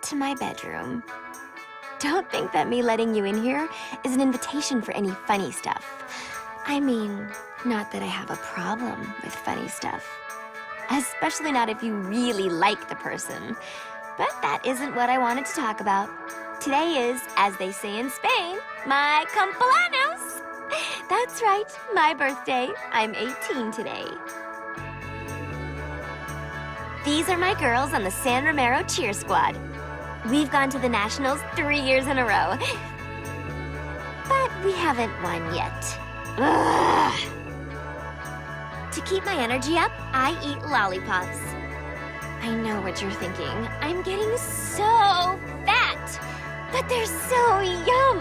to my bedroom. Don't think that me letting you in here is an invitation for any funny stuff. I mean, not that I have a problem with funny stuff. Especially not if you really like the person. But that isn't what I wanted to talk about. Today is, as they say in Spain, my cumpleaños. That's right, my birthday. I'm 18 today. These are my girls on the San Romero cheer squad. We've gone to the Nationals 3 years in a row. But we haven't won yet. Ugh. To keep my energy up, I eat lollipops. I know what you're thinking. I'm getting so fat, but they're so yum.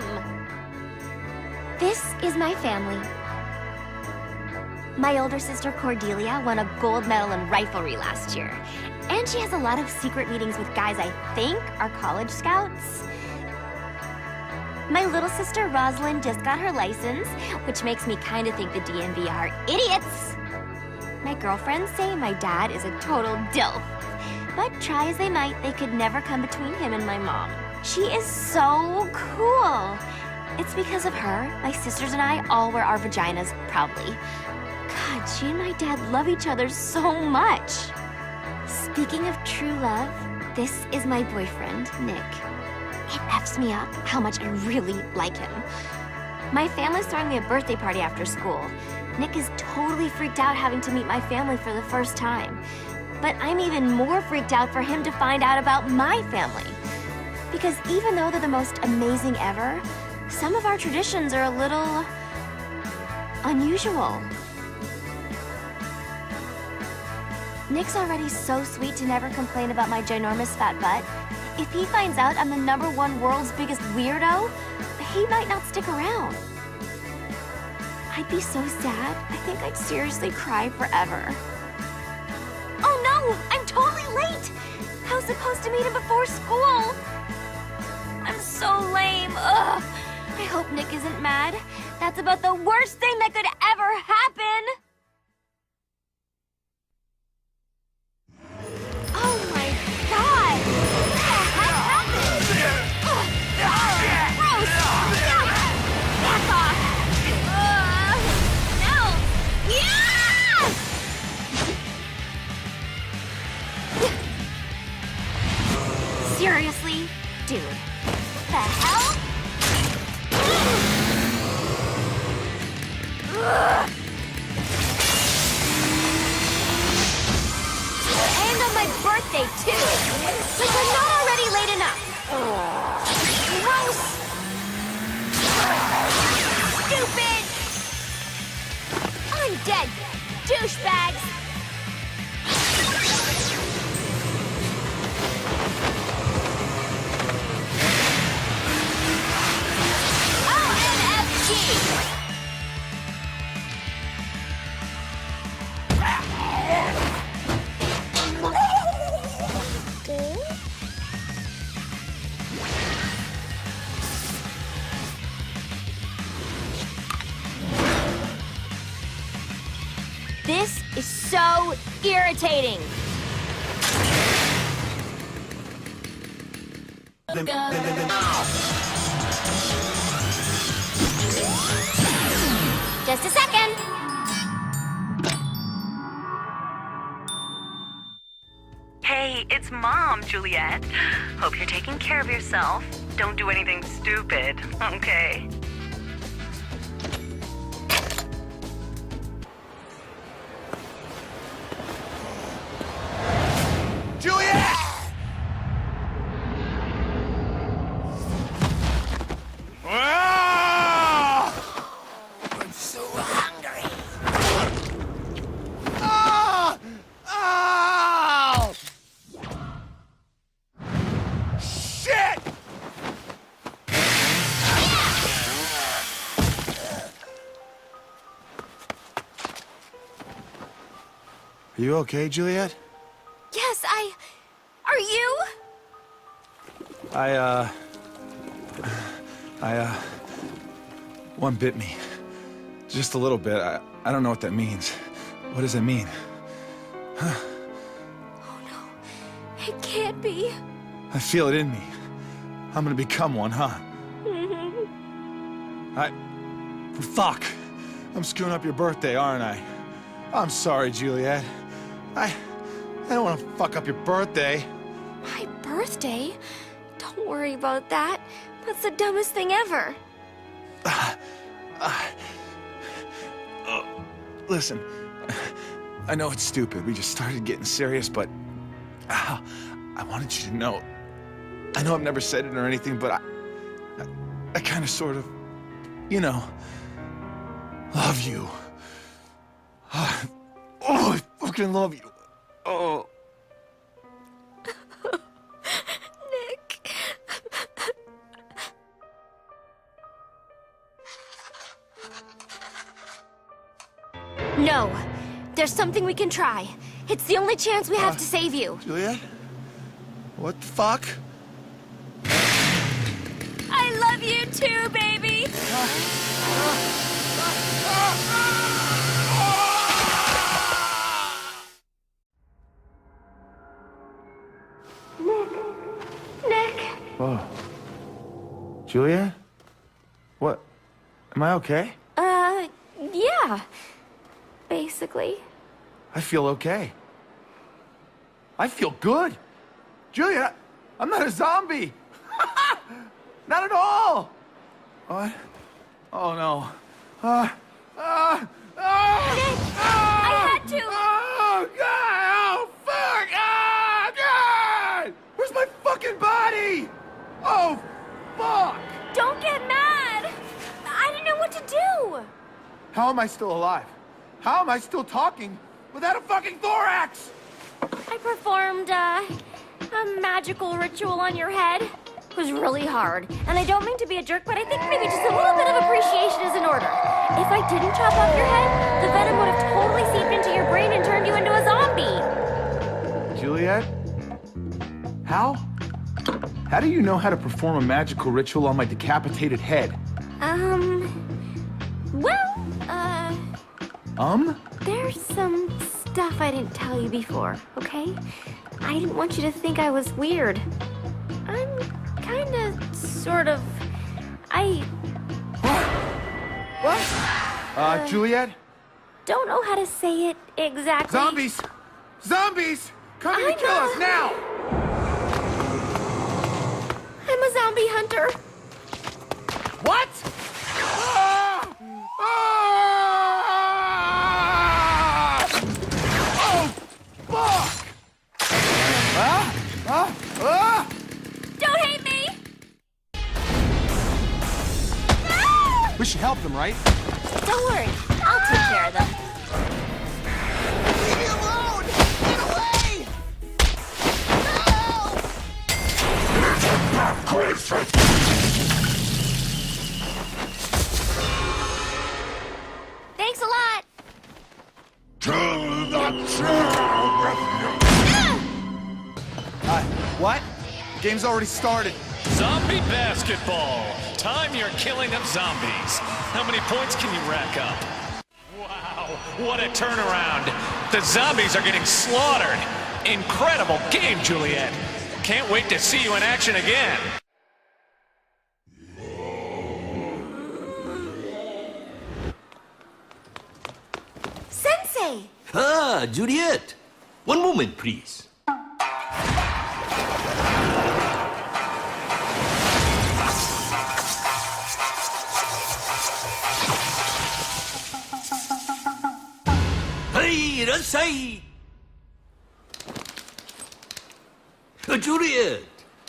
This is my family. My older sister Cordelia won a gold medal in riflery last year. And she has a lot of secret meetings with guys I think are college scouts. My little sister Rosalind just got her license, which makes me kind of think the DMV are idiots. My girlfriends say my dad is a total dilf. But try as they might, they could never come between him and my mom. She is so cool. It's because of her, my sisters and I all wear our vaginas proudly. God, she and my dad love each other so much. Speaking of true love, this is my boyfriend, Nick. It F's me up how much I really like him. My family's throwing me a birthday party after school. Nick is totally freaked out having to meet my family for the first time. But I'm even more freaked out for him to find out about my family. Because even though they're the most amazing ever, some of our traditions are a little unusual. Nick's already so sweet to never complain about my ginormous fat butt. If he finds out I'm the #1 world's biggest weirdo, he might not stick around. I'd be so sad. I think I'd seriously cry forever. Oh no! I'm totally late! I was supposed to meet him before school. I'm so lame. Ugh. I hope Nick isn't mad. That's about the worst thing that could ever happen. Oh my God! What the heck happened? Ugh. Gross! Back off! No! Yeah! Seriously? Dude. What the hell? Ugh. And on my birthday, too! Like I'm not already late enough! Gross! Stupid! Undead douchebags! OMFG! This is so irritating. Just a second. Hey, it's Mom, Juliet. Hope you're taking care of yourself. Don't do anything stupid, okay? Juliet! Ah! I'm so hungry. Ah! Ow! Shit! Are you okay, Juliet? Yes, Are you? One bit me. Just a little bit. I don't know what that means. What does it mean? Oh no, it can't be. I feel it in me. I'm gonna become one, huh? Fuck. I'm screwing up your birthday, aren't I? I'm sorry, Juliet. I don't want to fuck up your birthday. My birthday? Don't worry about that. That's the dumbest thing ever. Listen, I know it's stupid. We just started getting serious, but I wanted you to know. I know I've never said it or anything, but I kind of sort of, you know, love you. Oh, I fucking love you. Oh. Nick. No. There's something we can try. It's the only chance we have to save you. Juliet? What the fuck? I love you too, baby. Nick. Whoa. Juliet? What? Am I okay? Yeah. Basically. I feel okay. I feel good. Juliet, I'm not a zombie. Not at all. What? Oh no. Nick, I had to. Oh God! Oh fuck! Oh God! Where's my fucking body? Oh fuck! Don't get mad. I didn't know what to do. How am I still alive? How am I still talking without a fucking thorax? I performed, a magical ritual on your head. It was really hard. And I don't mean to be a jerk, but I think maybe just a little bit of appreciation is in order. If I didn't chop off your head, the venom would have totally seeped into your brain and turned you into a zombie. Juliet? How? How do you know how to perform a magical ritual on my decapitated head? There's some stuff I didn't tell you before, okay? I didn't want you to think I was weird. I'm kinda, sort of, What? Juliet? don't know how to say it exactly. Zombies! Zombies! Coming to kill us now! I'm a zombie hunter. What? Ah! Ah! Oh, fuck! Don't hate me! We should help them, right? Don't worry, I'll take care of them. Leave me alone! Get away! Help! Thanks a lot. What? Game's already started. Zombie basketball. Time you're killing of zombies. How many points can you rack up? Wow, what a turnaround. The zombies are getting slaughtered. Incredible game, Juliet. Can't wait to see you in action again. Sensei! Ah, Juliet. One moment, please. Hey, Rasai! Juliet,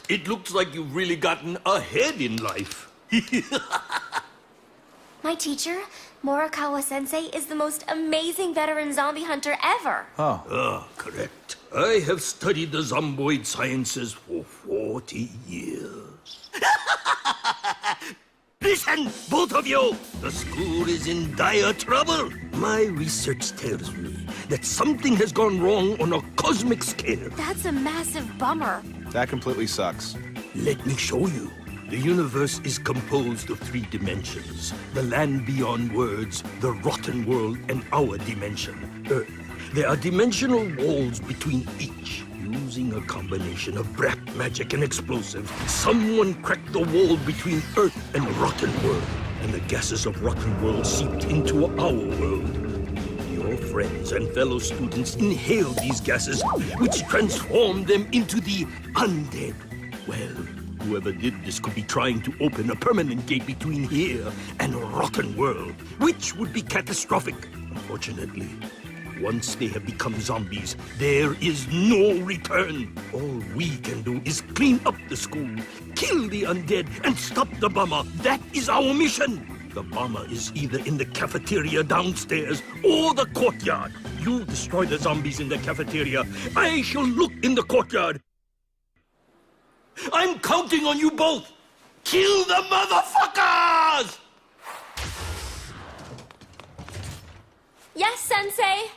it looks like you've really gotten ahead in life. My teacher, Morikawa Sensei, is the most amazing veteran zombie hunter ever. Oh. Ah, correct. I have studied the zomboid sciences for 40 years. Listen, both of you! The school is in dire trouble. My research tells me that something has gone wrong on a cosmic scale. That's a massive bummer. That completely sucks. Let me show you. The universe is composed of 3 dimensions. The land beyond words, the rotten world, and our dimension, Earth. There are dimensional walls between each. Using a combination of black magic and explosives, someone cracked the wall between Earth and Rotten World, and the gases of Rotten World seeped into our world. Your friends and fellow students inhaled these gases, which transformed them into the undead. Well, whoever did this could be trying to open a permanent gate between here and Rotten World, which would be catastrophic. Unfortunately, once they have become zombies, there is no return. All we can do is clean up the school, kill the undead, and stop the bomber. That is our mission. The bomber is either in the cafeteria downstairs or the courtyard. You destroy the zombies in the cafeteria. I shall look in the courtyard. I'm counting on you both. Kill the motherfuckers! Yes, Sensei.